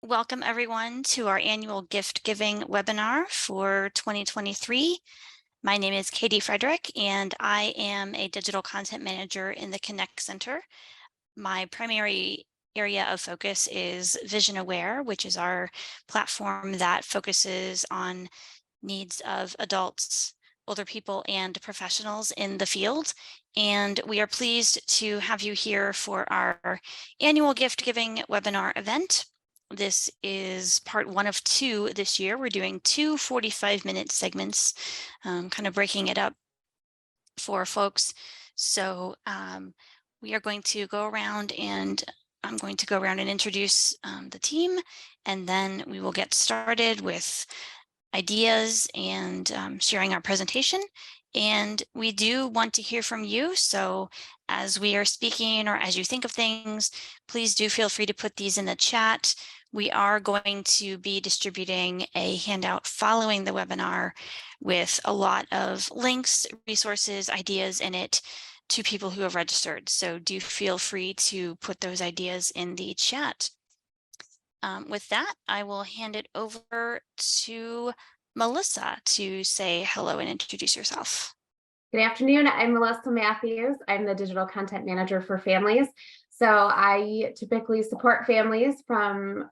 Welcome everyone to our annual gift giving webinar for 2023. My name is Katie Frederick and I am a digital content manager in the Connect Center. My primary area of focus is Vision Aware, which is our platform that focuses on needs of adults, older people, and professionals in the field. And we are pleased to have you here for our annual gift giving webinar event. This is part one of two this year. We're doing two 45-minute segments, kind of breaking it up for folks. So we are going to go around and I'm going to go around and introduce the team, and then we will get started with ideas and sharing our presentation. And we do want to hear from you. So as we are speaking or as you think of things, please do feel free to put these in the chat. We are going to be distributing a handout following the webinar with a lot of links, resources, ideas in it to people who have registered. So do feel free to put those ideas in the chat. With that, I will hand it over to Melissa to say hello and introduce yourself. Good afternoon. I'm Melissa Matthews. I'm the digital content manager for families. So I typically support families from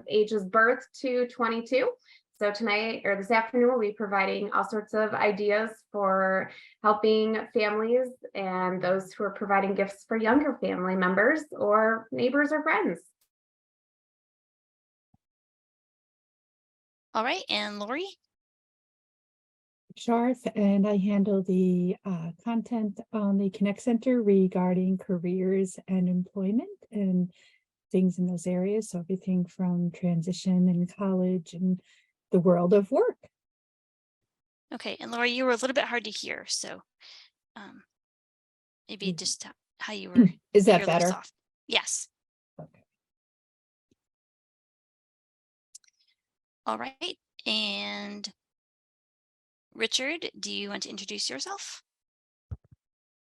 ages birth to 22. So tonight or this afternoon, we'll be providing all sorts of ideas for helping families and those who are providing gifts for younger family members or neighbors or friends. All right, and Lori? Sharf, and I handle the content on the Connect Center regarding careers and employment and things in those areas. So everything from transition and college and the world of work. Okay, and Lori, you were a little bit hard to hear, so maybe just how you were. Is that better? Off. Yes. Okay. All right, and Richard, do you want to introduce yourself?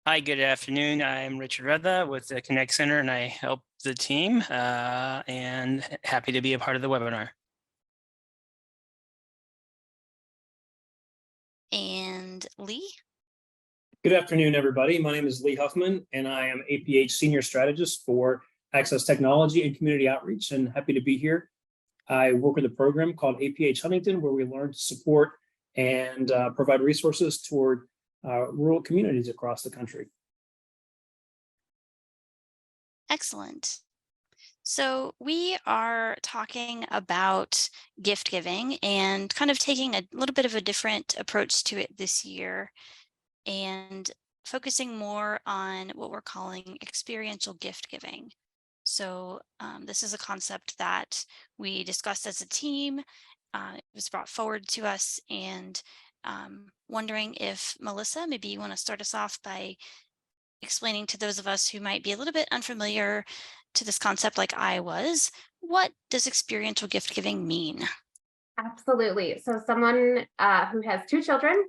Hi, good afternoon. I'm Richard Redda with the Connect Center, and I help the team and happy to be a part of the webinar. And Lee? Good afternoon, everybody. My name is Lee Huffman, and I am APH Senior Strategist for Access Technology and Community Outreach, and happy to be here. I work with a program called APH Huntington, where we learn to support and provide resources toward rural communities across the country. Excellent. So we are talking about gift giving and kind of taking a little bit of a different approach to it this year and focusing more on what we're calling experiential gift giving. So this is a concept that we discussed as a team. It was brought forward to us, and wondering if Melissa, maybe you want to start us off by explaining to those of us who might be a little bit unfamiliar to this concept like I was, what does experiential gift giving mean? Absolutely. So someone who has two children,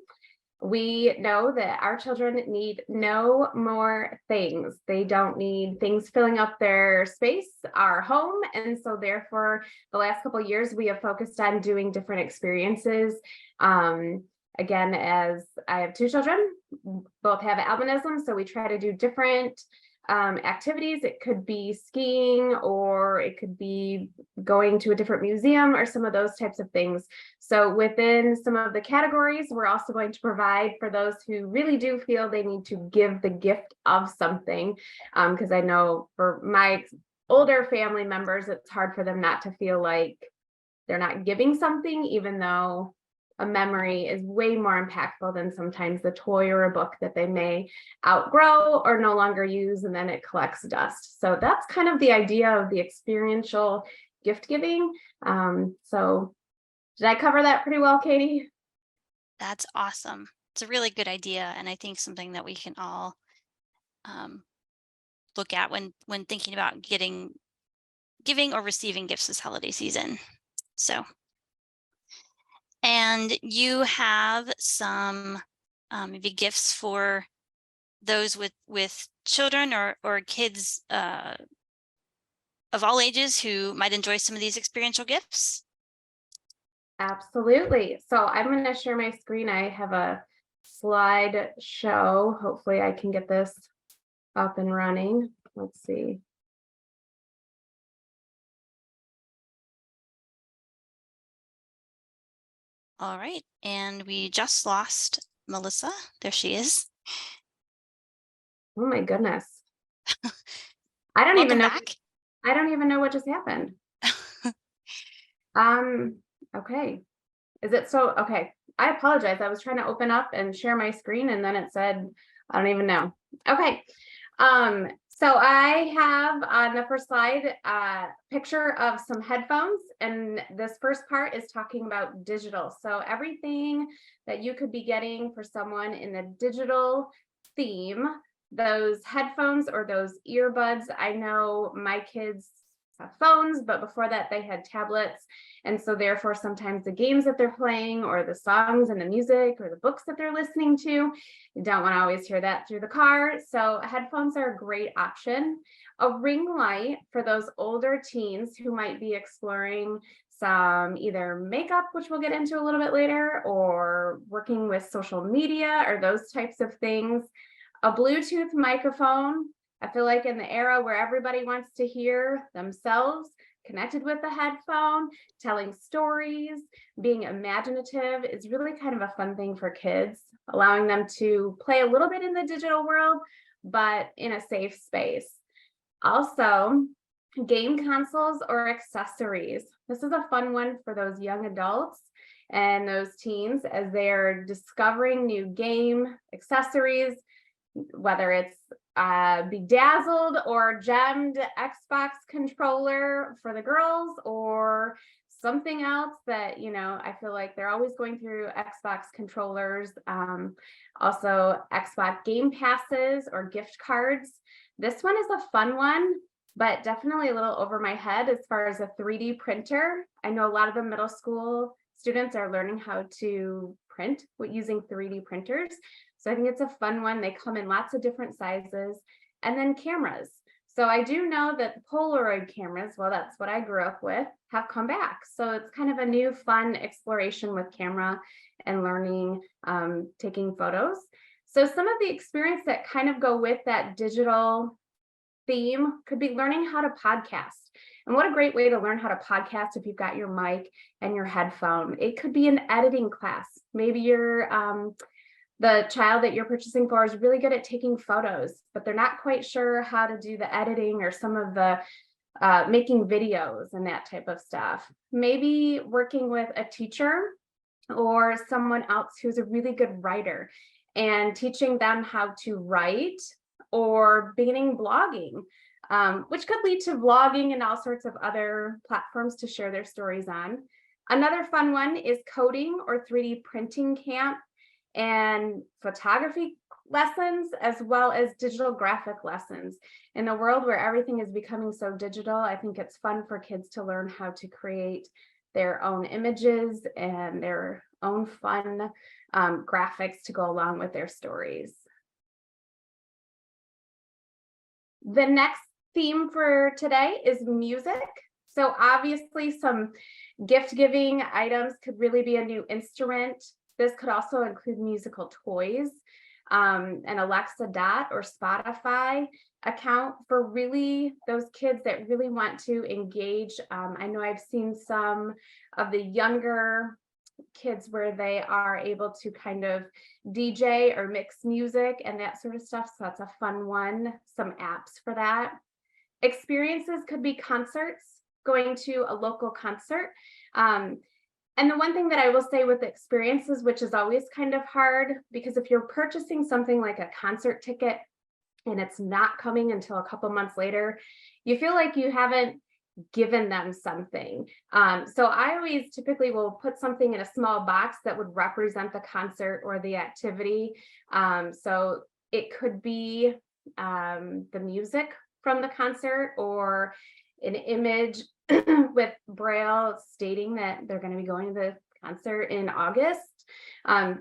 we know that our children need no more things. They don't need things filling up their space, our home. And so therefore, the last couple of years, we have focused on doing different experiences. Again, as I have two children, both have albinism, so we try to do different activities. It could be skiing, or it could be going to a different museum, or some of those types of things. So within some of the categories, we're also going to provide for those who really do feel they need to give the gift of something, because I know for my older family members, it's hard for them not to feel like they're not giving something, even though a memory is way more impactful than sometimes the toy or a book that they may outgrow or no longer use, and then it collects dust. So that's kind of the idea of the experiential gift giving. So did I cover that pretty well, Katie? That's awesome. It's a really good idea, and I think something that we can all look at when thinking about giving or receiving gifts this holiday season. So. And you have some maybe gifts for those with children or kids of all ages who might enjoy some of these experiential gifts? Absolutely. So I'm going to share my screen. I have a slide show. Hopefully I can get this up and running. Let's see. All right, and we just lost Melissa. There she is. Oh my goodness. I don't Welcome even know. back. I don't even know what just happened. Okay. Is it so? Okay. I apologize. I was trying to open up and share my screen and then it said, I don't even know. Okay. So I have on the first slide a picture of some headphones, and this first part is talking about digital. So everything that you could be getting for someone in the digital theme, those headphones or those earbuds. I know my kids have phones, but before that they had tablets. And so therefore, sometimes the games that they're playing or the songs and the music or the books that they're listening to, you don't want to always hear that through the car. So headphones are a great option. A ring light for those older teens who might be exploring some either makeup, which we'll get into a little bit later, or working with social media or those types of things. A Bluetooth microphone. I feel like in the era where everybody wants to hear themselves connected with the headphone, telling stories, being imaginative is really kind of a fun thing for kids, allowing them to play a little bit in the digital world, but in a safe space. Also, game consoles or accessories. This is a fun one for those young adults and those teens as they're discovering new game accessories, whether it's bedazzled or gemmed Xbox controller for the girls or something else that, I feel like they're always going through Xbox controllers. Also Xbox game passes or gift cards. This one is a fun one, but definitely a little over my head as far as a 3D printer. I know a lot of the middle school students are learning how to print using 3D printers. So I think it's a fun one. They come in lots of different sizes. And then cameras. So I do know that Polaroid cameras, well, that's what I grew up with, have come back. So it's kind of a new fun exploration with camera and learning, taking photos. So some of the experience that kind of go with that digital theme could be learning how to podcast. And what a great way to learn how to podcast if you've got your mic and your headphone. It could be an editing class. Maybe you're the child that you're purchasing for is really good at taking photos, but they're not quite sure how to do the editing or some of the making videos and that type of stuff. Maybe working with a teacher or someone else who's a really good writer and teaching them how to write, or beginning blogging, which could lead to vlogging and all sorts of other platforms to share their stories on. Another fun one is coding or 3D printing camp and photography lessons, as well as digital graphic lessons. In a world where everything is becoming so digital, I think it's fun for kids to learn how to create their own images and their own fun graphics to go along with their stories. The next theme for today is music. So obviously some gift giving items could really be a new instrument. This could also include musical toys, an Alexa Dot or Spotify account for really those kids that really want to engage. I know I've seen some of the younger kids where they are able to kind of DJ or mix music and that sort of stuff. So that's a fun one, some apps for that. Experiences could be concerts, going to a local concert. And the one thing that I will say with experiences, which is always kind of hard, because if you're purchasing something like a concert ticket and it's not coming until a couple months later, you feel like you haven't given them something. So I always typically will put something in a small box that would represent the concert or the activity. So it could be the music from the concert or an image with Braille stating that they're going to be going to the concert in August,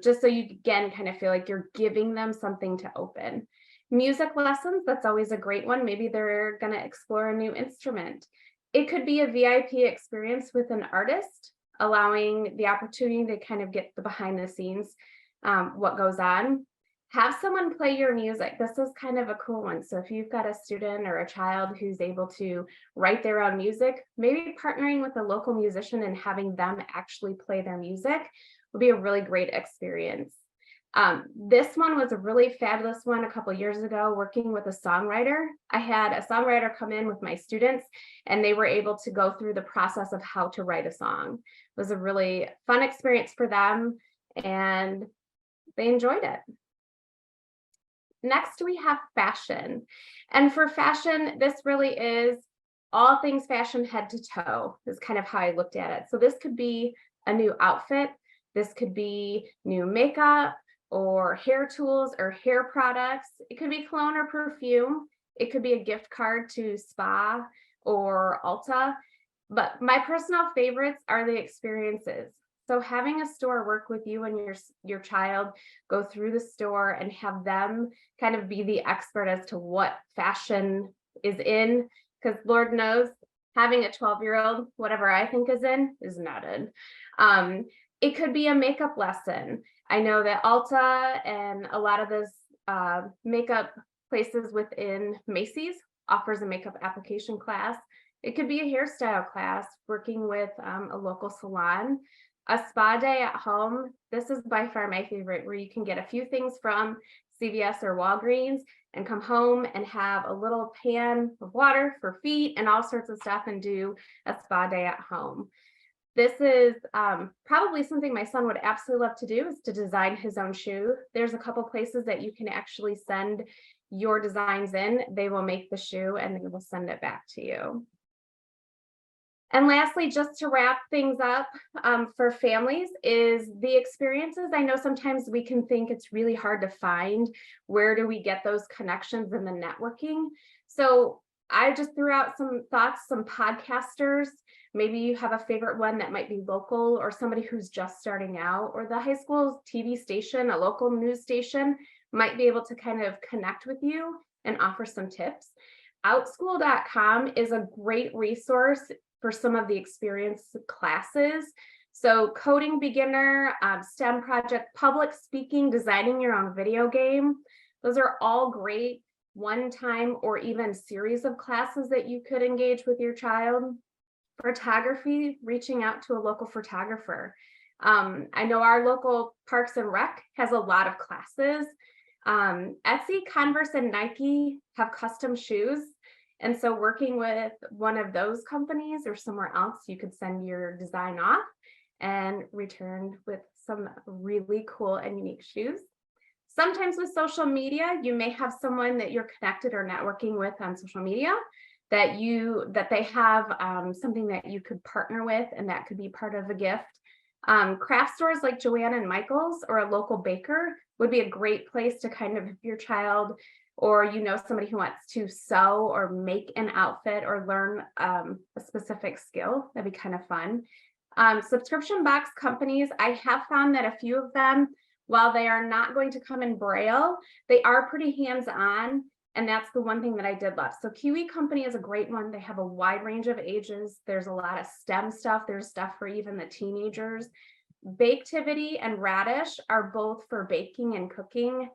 just so you again kind of feel like you're giving them something to open. Music lessons, that's always a great one. Maybe they're going to explore a new instrument. It could be a VIP experience with an artist, allowing the opportunity to kind of get the behind the scenes, what goes on. Have someone play your music. This is kind of a cool one. So if you've got a student or a child who's able to write their own music, maybe partnering with a local musician and having them actually play their music would be a really great experience. This one was a really fabulous one a couple years ago, working with a songwriter. I had a songwriter come in with my students, and they were able to go through the process of how to write a song. It was a really fun experience for them, and they enjoyed it. Next, we have fashion. And for fashion, this really is all things fashion head to toe, is kind of how I looked at it. So this could be a new outfit. This could be new makeup, or hair tools or hair products. It could be cologne or perfume. It could be a gift card to spa or Ulta. But my personal favorites are the experiences. So having a store work with you and your child, go through the store and have them kind of be the expert as to what fashion is in, because Lord knows, having a 12-year-old, whatever I think is in, is not in. It could be a makeup lesson. I know that Ulta and a lot of those makeup places within Macy's offers a makeup application class. It could be a hairstyle class, working with a local salon. A spa day at home. This is by far my favorite, where you can get a few things from CVS or Walgreens and come home and have a little pan of water for feet and all sorts of stuff and do a spa day at home. This is probably something my son would absolutely love to do, is to design his own shoe. There's a couple places that you can actually send your designs in. They will make the shoe and they will send it back to you. And lastly, just to wrap things up for families, is the experiences. I know sometimes we can think it's really hard to find, where do we get those connections in the networking? So I just threw out some thoughts, some podcasters. Maybe you have a favorite one that might be local, or somebody who's just starting out, or the high school TV station, a local news station might be able to kind of connect with you and offer some tips. Outschool.com is a great resource for some of the experience classes. So coding beginner, STEM project, public speaking, designing your own video game. Those are all great one-time or even series of classes that you could engage with your child. Photography, reaching out to a local photographer. I know our local Parks and Rec has a lot of classes. Etsy, Converse, and Nike have custom shoes. And so working with one of those companies or somewhere else, you could send your design off and return with some really cool and unique shoes. Sometimes with social media, you may have someone that you're connected or networking with on social media that they have something that you could partner with, and that could be part of a gift. Craft stores like Joanna and Michael's or a local baker would be a great place to kind of, if your child or somebody who wants to sew or make an outfit or learn a specific skill, that'd be kind of fun. Subscription box companies, I have found that a few of them, while they are not going to come in Braille, they are pretty hands-on. And that's the one thing that I did love. So Kiwi Company is a great one. They have a wide range of ages. There's a lot of STEM stuff. There's stuff for even the teenagers. Baketivity and Radish are both for baking and cooking.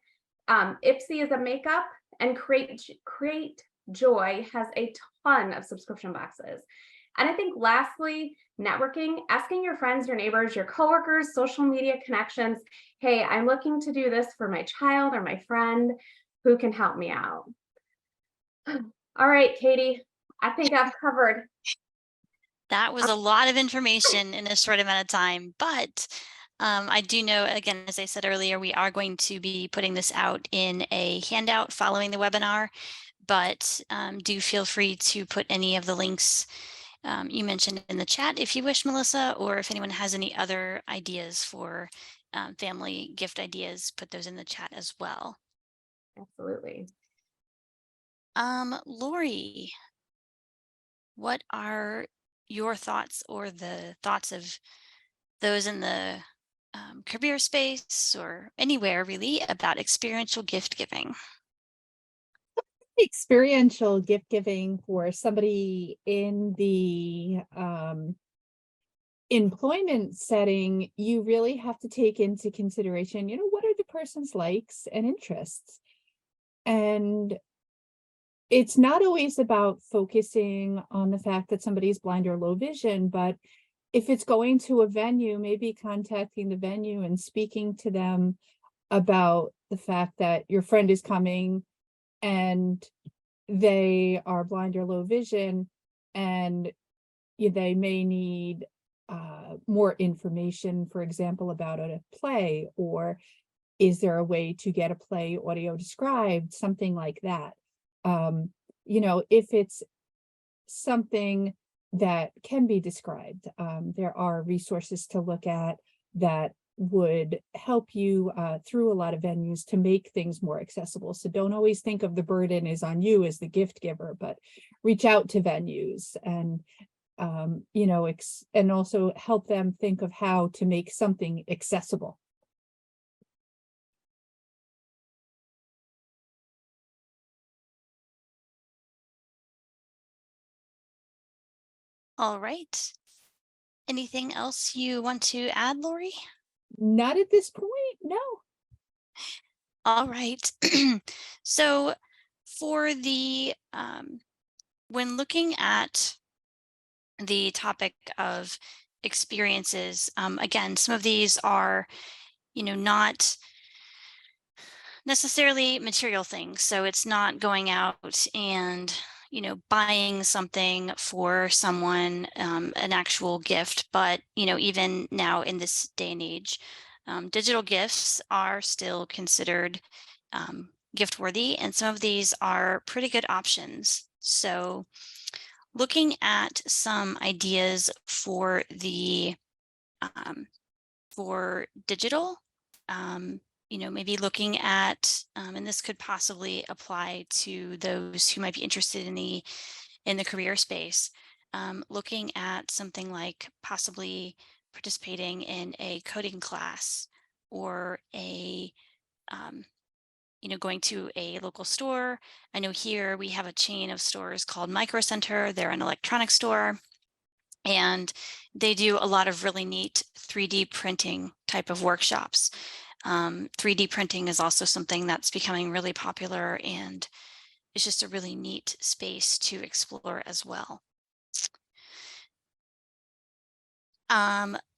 Ipsy is a makeup, and Create Joy has a ton of subscription boxes. And I think lastly, networking, asking your friends, your neighbors, your coworkers, social media connections, hey, I'm looking to do this for my child or my friend. Who can help me out? All right, Katie, I think I've covered. That was a lot of information in a short amount of time, but I do know, again, as I said earlier, we are going to be putting this out in a handout following the webinar, but do feel free to put any of the links you mentioned in the chat if you wish, Melissa, or if anyone has any other ideas for family gift ideas, put those in the chat as well. Absolutely. Lori, what are your thoughts or the thoughts of those in the career space or anywhere really about experiential gift giving? Experiential gift giving for somebody in the employment setting, you really have to take into consideration, what are the person's likes and interests? And it's not always about focusing on the fact that somebody's blind or low vision, but if it's going to a venue, maybe contacting the venue and speaking to them about the fact that your friend is coming and they are blind or low vision, and they may need more information, for example, about a play, or is there a way to get a play audio described, something like that. If it's something that can be described, there are resources to look at that would help you through a lot of venues to make things more accessible. So don't always think of the burden is on you as the gift giver, but reach out to venues and and also help them think of how to make something accessible. All right. Anything else you want to add, Lori? Not at this point, no. All right. So for the when looking at the topic of experiences, again, some of these are, not necessarily material things. So it's not going out and, buying something for someone, an actual gift, but, even now in this day and age, digital gifts are still considered gift worthy, and some of these are pretty good options. So looking at some ideas for the for digital, maybe looking at, and this could possibly apply to those who might be interested in the career space, looking at something like possibly participating in a coding class, or going to a local store. I know here we have a chain of stores called Micro Center. They're an electronics store, and they do a lot of really neat 3D printing type of workshops. 3D printing is also something that's becoming really popular, and it's just a really neat space to explore as well.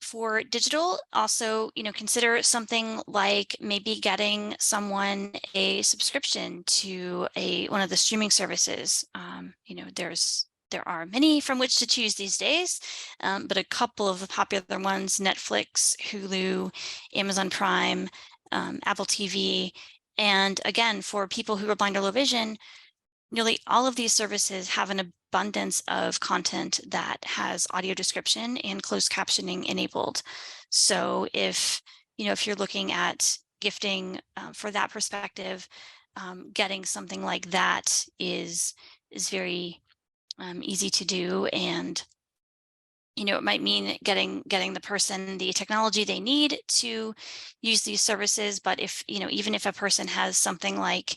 For digital, also, consider something like maybe getting someone a subscription to one of the streaming services. There are many from which to choose these days, but a couple of the popular ones: Netflix, Hulu, Amazon Prime, Apple TV. And again, for people who are blind or low vision, nearly all of these services have an abundance of content that has audio description and closed captioning enabled. So if you're looking at gifting for that perspective, getting something like that is very easy to do. And it might mean getting the person the technology they need to use these services. But if even if a person has something like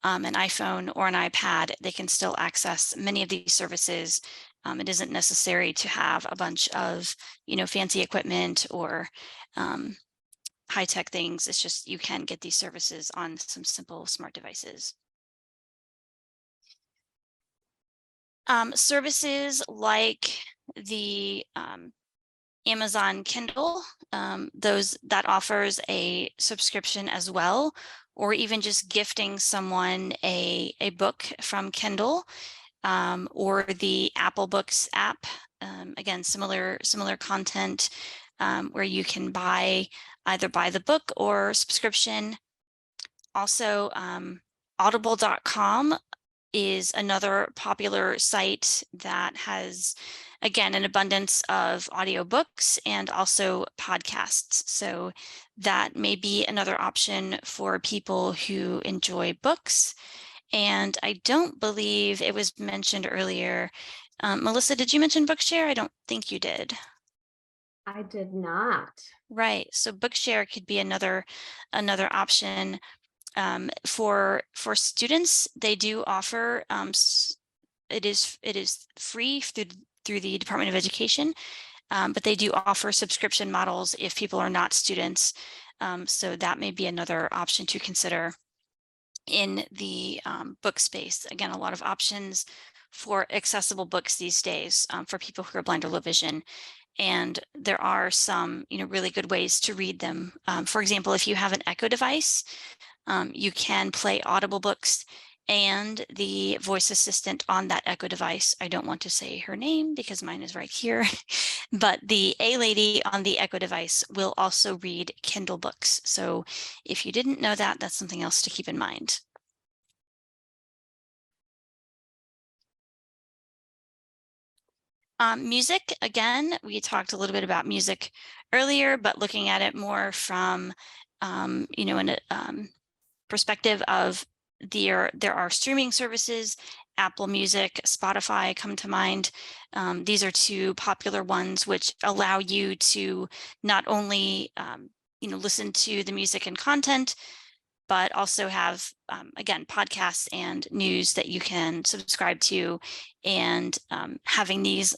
an iPhone or an iPad, they can still access many of these services. It isn't necessary to have a bunch of fancy equipment or high-tech things. It's just you can get these services on some simple smart devices. Services like the Amazon Kindle, that offers a subscription as well, or even just gifting someone a book from Kindle, or the Apple Books app. Again, similar content, where you can either buy the book or subscription. Also, audible.com is another popular site that has, again, an abundance of audiobooks and also podcasts. So that may be another option for people who enjoy books. And I don't believe it was mentioned earlier. Melissa, did you mention Bookshare? I don't think you did. I did not. Right. So Bookshare could be another option. For students, they do offer it is free through the Department of Education, but they do offer subscription models if people are not students. So that may be another option to consider in the book space. Again, a lot of options for accessible books these days for people who are blind or low vision. And there are some, really good ways to read them. For example, if you have an Echo device, you can play Audible books and the voice assistant on that Echo device. I don't want to say her name because mine is right here, but the A lady on the Echo device will also read Kindle books. So if you didn't know that, that's something else to keep in mind. Music, again, we talked a little bit about music earlier, but looking at it more from, in a perspective of there are streaming services, Apple Music, Spotify come to mind. These are two popular ones which allow you to not only, listen to the music and content, but also have, again, podcasts and news that you can subscribe to. And having these,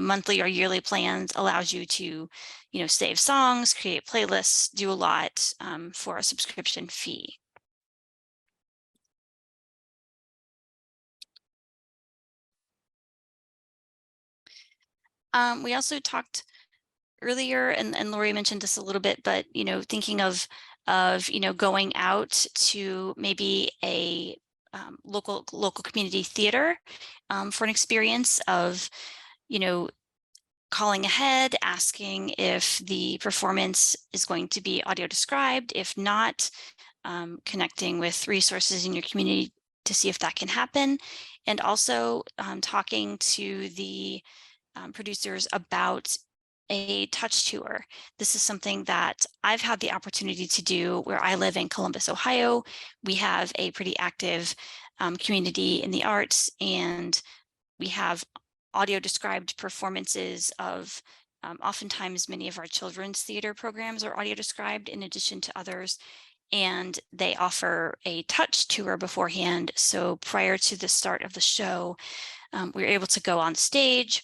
monthly or yearly plans allows you to, save songs, create playlists, do a lot for a subscription fee. We also talked earlier, and Lori mentioned this a little bit, but thinking of going out to maybe a local community theater for an experience of calling ahead, asking if the performance is going to be audio described. If not, connecting with resources in your community to see if that can happen, and also talking to the producers about a touch tour. This is something that I've had the opportunity to do where I live in Columbus, Ohio. We have a pretty active community in the arts, and we have audio described performances of oftentimes many of our children's theater programs are audio described in addition to others. And they offer a touch tour beforehand. So prior to the start of the show, we were able to go on stage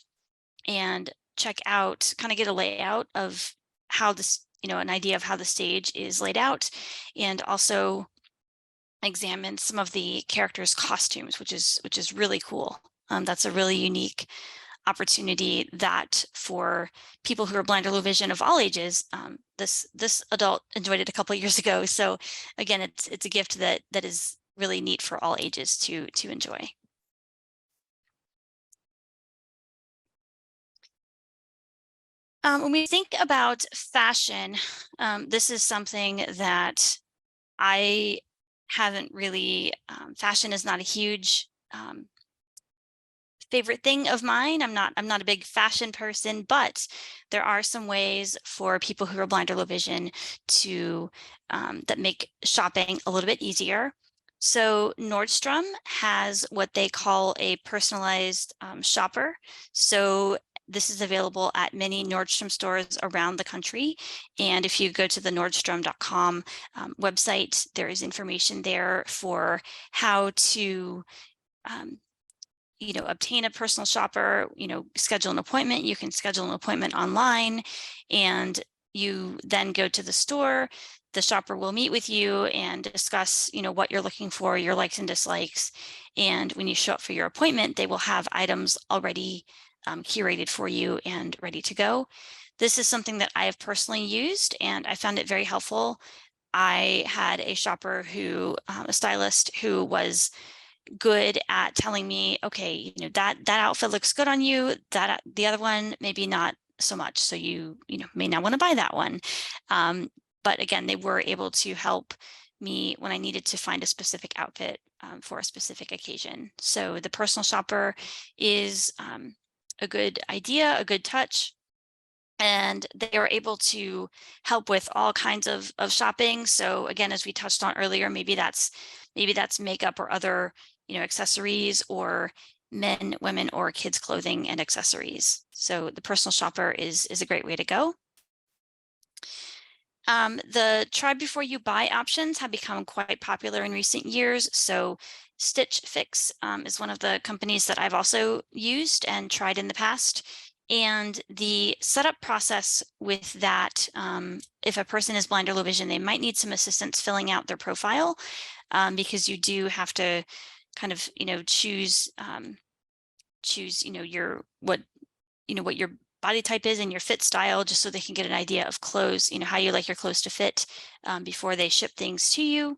and check out, kind of get a layout of how this, an idea of how the stage is laid out, and also examine some of the characters' costumes, which is really cool. That's a really unique opportunity that for people who are blind or low vision of all ages, this adult enjoyed it a couple of years ago. So again, it's a gift that is really neat for all ages to enjoy. When we think about fashion, this is something that I haven't really, fashion is not a huge favorite thing of mine. I'm not a big fashion person, but there are some ways for people who are blind or low vision to that make shopping a little bit easier. So Nordstrom has what they call a personalized shopper. So this is available at many Nordstrom stores around the country. And if you go to the Nordstrom.com website, there is information there for how to obtain a personal shopper, schedule an appointment. You can schedule an appointment online, and you then go to the store. The shopper will meet with you and discuss, what you're looking for, your likes and dislikes. And when you show up for your appointment, they will have items already curated for you and ready to go. This is something that I have personally used, and I found it very helpful. I had a shopper a stylist who was good at telling me, okay, that outfit looks good on you, that the other one maybe not so much, so you may not want to buy that one. But again, they were able to help me when I needed to find a specific outfit for a specific occasion. So the personal shopper is a good idea, a good touch. And they are able to help with all kinds of shopping. So again, as we touched on earlier, maybe that's makeup or other, accessories, or men, women, or kids clothing and accessories. So the personal shopper is a great way to go. The try before you buy options have become quite popular in recent years. So Stitch Fix is one of the companies that I've also used and tried in the past. And the setup process with that, if a person is blind or low vision, they might need some assistance filling out their profile, because you do have to kind of, choose, what your body type is and your fit style, just so they can get an idea of clothes, how you like your clothes to fit, before they ship things to you.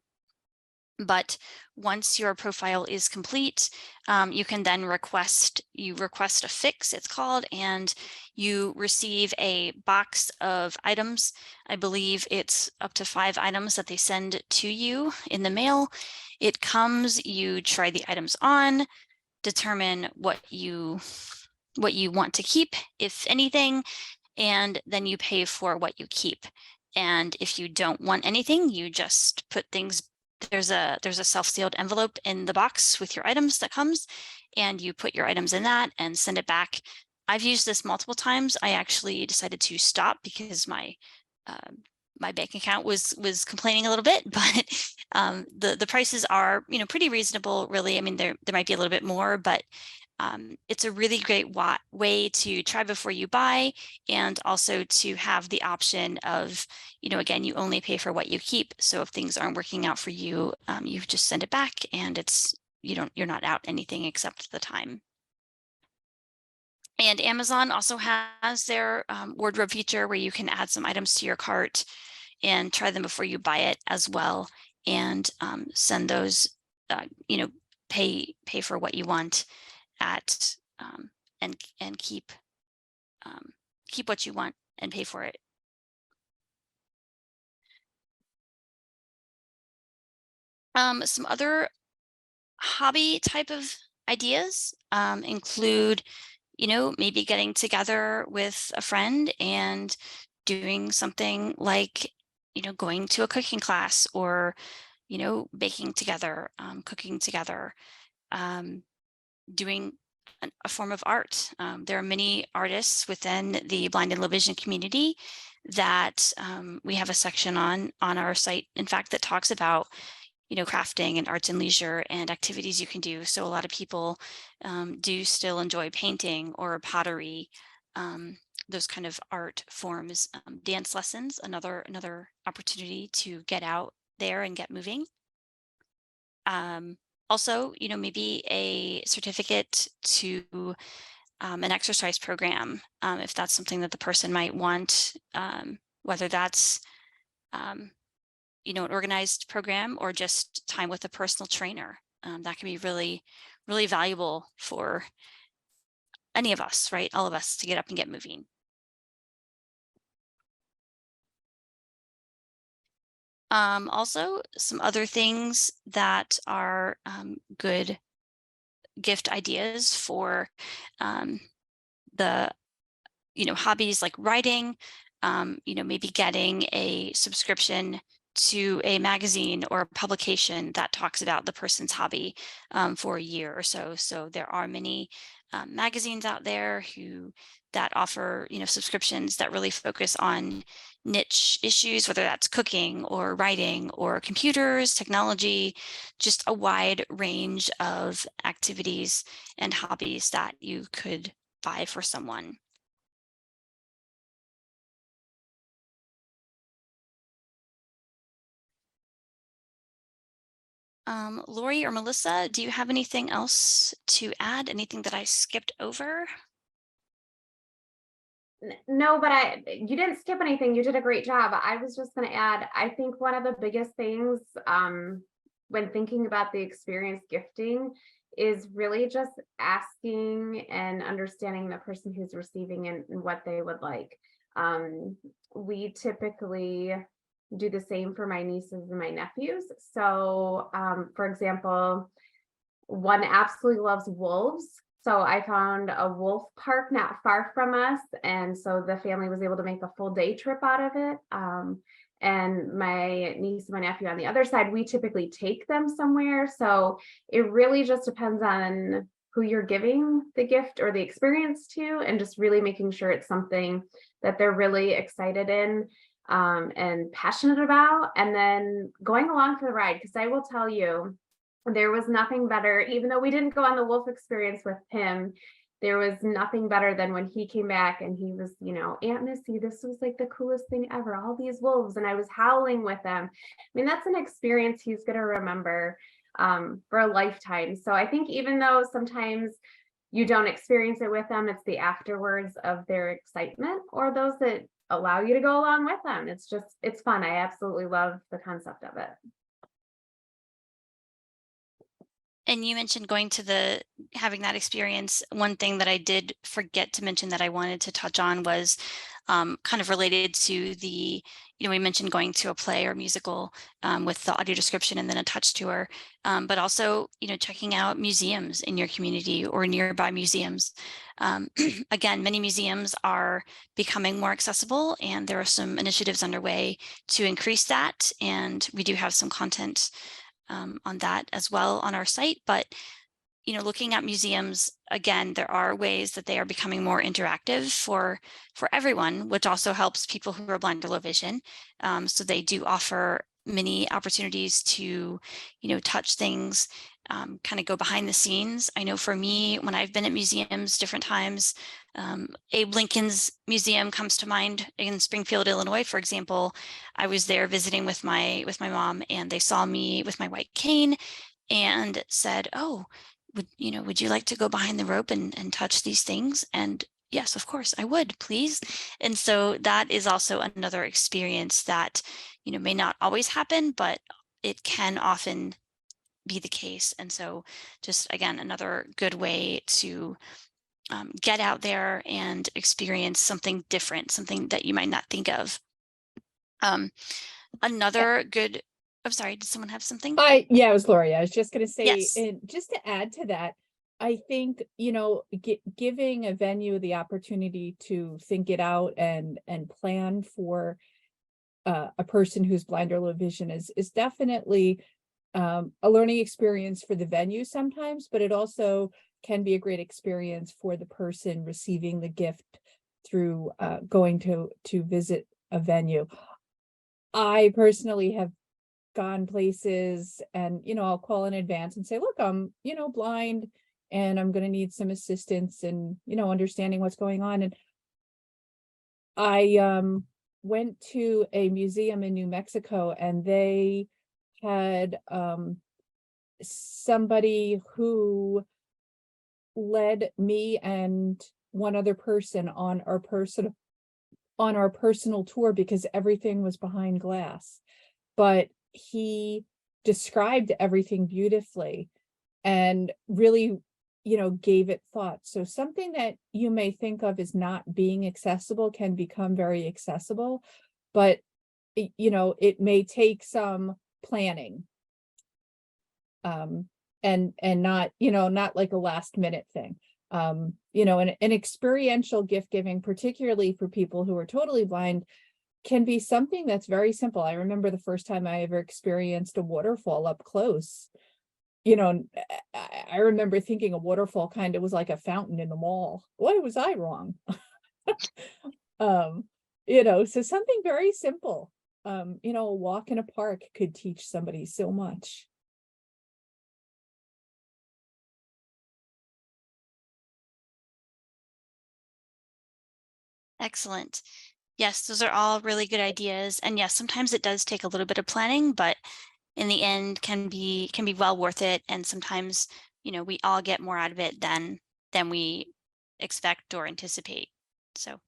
But once your profile is complete, you can then request a fix, it's called, and you receive a box of items. I believe it's up to 5 items that they send to you in the mail. It comes, you try the items on, determine what you want to keep, if anything, and then you pay for what you keep. And if you don't want anything, you just put things, there's a self-sealed envelope in the box with your items that comes, and you put your items in that and send it back. I've used this multiple times. I actually decided to stop because my bank account was complaining a little bit, but the prices are, pretty reasonable, really. I mean, there might be a little bit more, but it's a really great way to try before you buy, and also to have the option of, again, you only pay for what you keep. So if things aren't working out for you, you just send it back, and you're not out anything except the time. And Amazon also has their wardrobe feature where you can add some items to your cart and try them before you buy it as well, and send those, pay for what you want at, and keep what you want and pay for it. Some other hobby type of ideas include, maybe getting together with a friend and doing something like, going to a cooking class, or, baking together, cooking together, doing a form of art. There are many artists within the blind and low vision community that we have a section on our site, in fact, that talks about, crafting and arts and leisure and activities you can do. So a lot of people do still enjoy painting or pottery, those kind of art forms. Dance lessons, another opportunity to get out there and get moving. Also, maybe a certificate to an exercise program, if that's something that the person might want, whether that's an organized program or just time with a personal trainer. That can be really, really valuable for any of us, right? All of us, to get up and get moving. Also, some other things that are good gift ideas for the hobbies like writing, maybe getting a subscription to a magazine or a publication that talks about the person's hobby for a year or so. So there are many magazines out there that offer, subscriptions that really focus on niche issues, whether that's cooking or writing or computers, technology, just a wide range of activities and hobbies that you could buy for someone. Lori or Melissa, do you have anything else to add? Anything that I skipped over? No, but you didn't skip anything. You did a great job. I was just going to add, I think one of the biggest things when thinking about the experience gifting is really just asking and understanding the person who's receiving and what they would like. We typically do the same for my nieces and my nephews. So, for example, one absolutely loves wolves. So I found a wolf park not far from us. And so the family was able to make a full day trip out of it. And my niece and my nephew on the other side, we typically take them somewhere. So it really just depends on who you're giving the gift or the experience to, and just really making sure it's something that they're really excited in. and passionate about, and then going along for the ride. Because I will tell you, there was nothing better, even though we didn't go on the wolf experience with him, there was nothing better than when he came back and he was, Aunt Missy, this was like the coolest thing ever, all these wolves, and I was howling with them. I mean, that's an experience he's going to remember for a lifetime. So I think even though sometimes you don't experience it with them, it's the afterwards of their excitement, or those that allow you to go along with them. It's fun. I absolutely love the concept of it. And you mentioned having that experience. One thing that I did forget to mention that I wanted to touch on was kind of related to we mentioned going to a play or musical with the audio description and then a touch tour, but also, checking out museums in your community or nearby museums. Again, many museums are becoming more accessible, and there are some initiatives underway to increase that. And we do have some content on that as well on our site. But looking at museums, again, there are ways that they are becoming more interactive for everyone, which also helps people who are blind or low vision. So they do offer many opportunities to touch things, kind of go behind the scenes. I know for me, when I've been at museums different times, Abe Lincoln's museum comes to mind in Springfield, Illinois, for example. I was there visiting with my mom, and they saw me with my white cane and said, "Oh, would you like to go behind the rope and touch these things?" And yes, of course I would, please. And so that is also another experience that, may not always happen, but it can often be the case. And so just, again, another good way to get out there and experience something different, something that you might not think of. Another good, I'm sorry, did someone have something? Yeah, it was Lori. I was just going to say, Yes. and just to add to that, I think, giving a venue the opportunity to think it out and plan for a person who's blind or low vision is definitely a learning experience for the venue sometimes, but it also can be a great experience for the person receiving the gift through going to visit a venue. I personally have gone places and, I'll call in advance and say, look, I'm, blind and I'm going to need some assistance and, understanding what's going on. And I went to a museum in New Mexico, and they had somebody who led me and one other person on our personal tour, because everything was behind glass, but he described everything beautifully and really, gave it thought. So something that you may think of as not being accessible can become very accessible, but it may take some planning. And not, not like a last minute thing. An experiential gift giving, particularly for people who are totally blind, can be something that's very simple. I remember the first time I ever experienced a waterfall up close. I remember thinking a waterfall kind of was like a fountain in the mall. Why was I wrong? So something very simple. A walk in a park could teach somebody so much. Excellent. Yes, those are all really good ideas. And yes, sometimes it does take a little bit of planning, but in the end can be well worth it. And sometimes, we all get more out of it than we expect or anticipate. So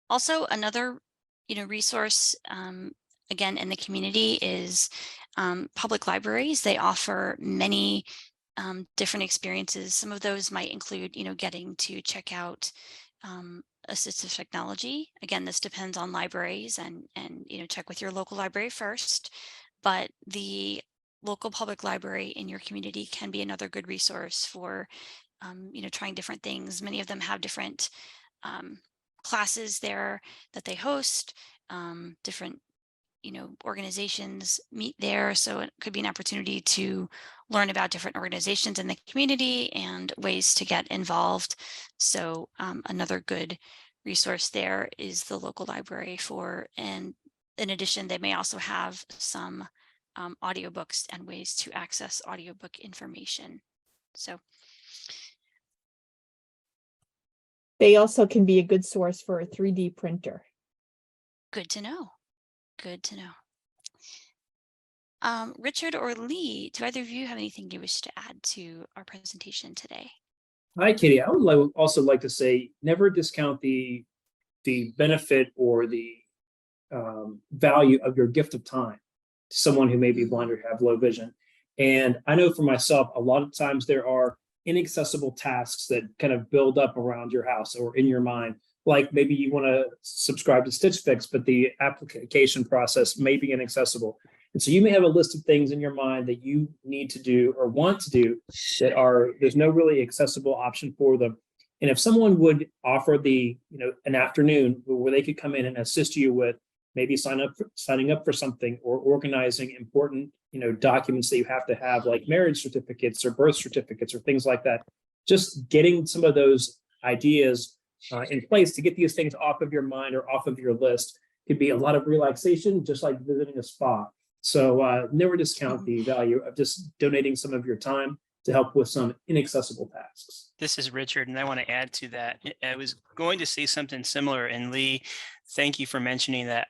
also another, resource again in the community is public libraries. They offer many different experiences. Some of those might include, getting to check out assistive technology. Again, this depends on libraries, and check with your local library first. But the local public library in your community can be another good resource for trying different things. Many of them have different classes there that they host. Different organizations meet there, so it could be an opportunity to learn about different organizations in the community and ways to get involved. So another good resource there is the local library and in addition, they may also have some audiobooks and ways to access audiobook information. So They also can be a good source for a 3D printer. good to know. Good to know. Richard or Lee, do either of you have anything you wish to add to our presentation today? Hi, Katie. I would also like to say, never discount the benefit or the value of your gift of time to someone who may be blind or have low vision. And I know for myself, a lot of times there are inaccessible tasks that kind of build up around your house or in your mind. Like maybe you want to subscribe to Stitch Fix, but the application process may be inaccessible. And so you may have a list of things in your mind that you need to do or want to do that there's no really accessible option for them. And if someone would offer an afternoon where they could come in and assist you with maybe signing up for something or organizing important documents that you have to have, like marriage certificates or birth certificates or things like that, just getting some of those ideas in place to get these things off of your mind or off of your list could be a lot of relaxation, just like visiting a spa. So never discount the value of just donating some of your time to help with some inaccessible tasks. This is Richard, and I want to add to that. I was going to say something similar, and Lee, thank you for mentioning that.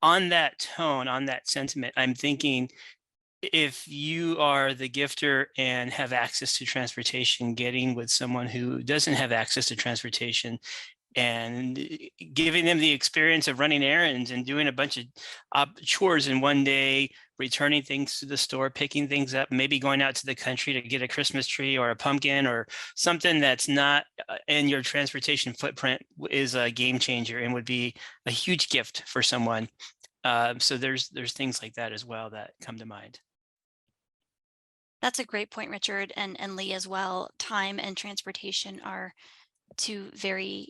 On that tone, on that sentiment, I'm thinking if you are the gifter and have access to transportation, getting with someone who doesn't have access to transportation and giving them the experience of running errands and doing a bunch of chores in one day, returning things to the store, picking things up, maybe going out to the country to get a Christmas tree or a pumpkin or something that's not in your transportation footprint is a game changer and would be a huge gift for someone. So there's things like that as well that come to mind. That's a great point, Richard, and Lee as well. Time and transportation are two very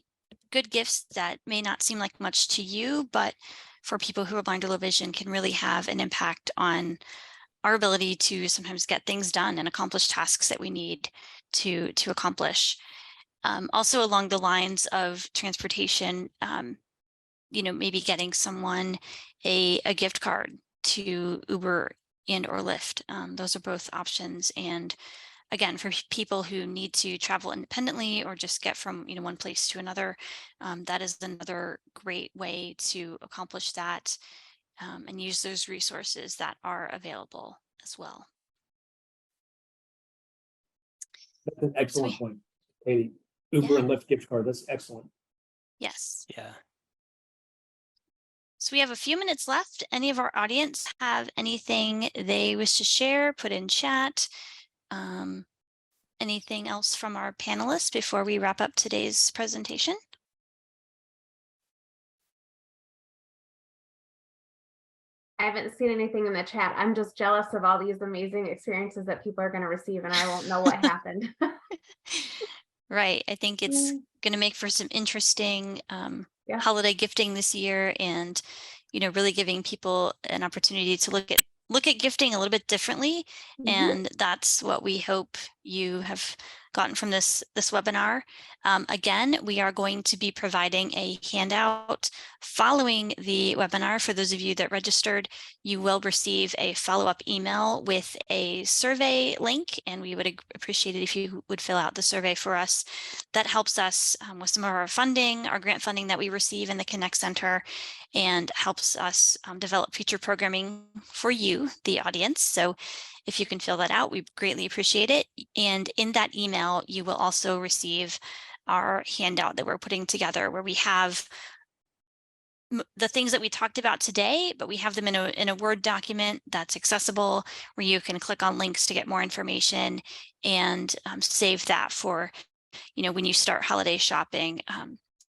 good gifts that may not seem like much to you, but for people who are blind or low vision can really have an impact on our ability to sometimes get things done and accomplish tasks that we need to accomplish. Also along the lines of transportation, maybe getting someone a gift card to Uber and or Lyft. Those are both options. And again, for people who need to travel independently or just get from one place to another, that is another great way to accomplish that and use those resources that are available as well. That's an excellent point, Katie. Uber and Lyft gift card, that's excellent. Yes. Yeah. So we have a few minutes left. Any of our audience have anything they wish to share, put in chat? Anything else from our panelists before we wrap up today's presentation? I haven't seen anything in the chat. I'm just jealous of all these amazing experiences that people are going to receive, and I won't know what happened. Right. I think it's going to make for some interesting holiday gifting this year, and really giving people an opportunity to look at gifting a little bit differently. And that's what we hope you have gotten from this webinar. Again, we are going to be providing a handout following the webinar. For those of you that registered, you will receive a follow-up email with a survey link, and we would appreciate it if you would fill out the survey for us. That helps us with some of our funding, our grant funding that we receive in the Connect Center, and helps us develop future programming for you, the audience. So if you can fill that out, we greatly appreciate it. And in that email, you will also receive our handout that we're putting together, where we have the things that we talked about today, but we have them in a Word document that's accessible, where you can click on links to get more information and save that for, when you start holiday shopping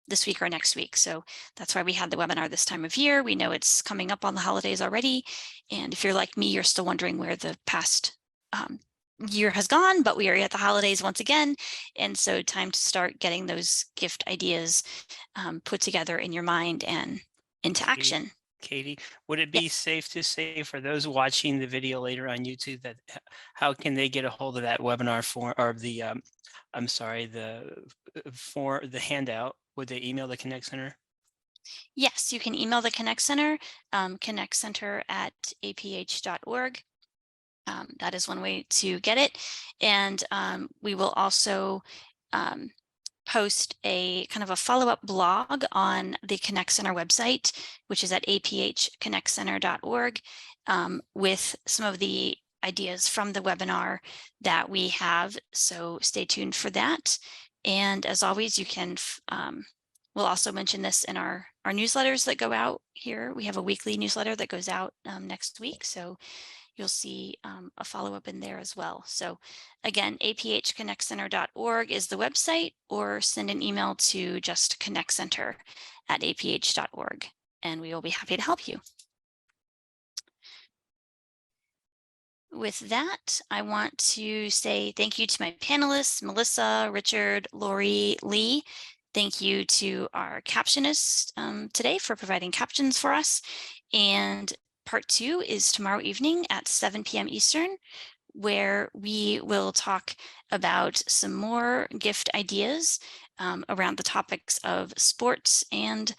this week or next week. So that's why we had the webinar this time of year. We know it's coming up on the holidays already. And if you're like me, you're still wondering where the past year has gone, but we are at the holidays once again. And so time to start getting those gift ideas put together in your mind and into action. Katie, would it be safe to say for those watching the video later on YouTube that how can they get a hold of that webinar for, or the, I'm sorry, for the handout? would they email the Connect Center? Yes, you can email the Connect Center, connectcenter@aph.org. That is one way to get it. And we will also post a kind of a follow-up blog on the Connect Center website, which is at aphconnectcenter.org, with some of the ideas from the webinar that we have. So stay tuned for that. And as always, you can, we'll also mention this in our newsletters that go out here. We have a weekly newsletter that goes out next week. So you'll see a follow-up in there as well. So again, aphconnectcenter.org is the website, or send an email to just connectcenter@aph.org, and we will be happy to help you. With that, I want to say thank you to my panelists, Melissa, Richard, Lori, Lee. Thank you to our captionists today for providing captions for us. And part 2 is tomorrow evening at 7 p.m. Eastern, where we will talk about some more gift ideas around the topics of sports and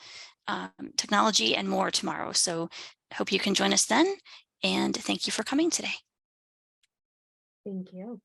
technology and more tomorrow. So hope you can join us then. And thank you for coming today. Thank you.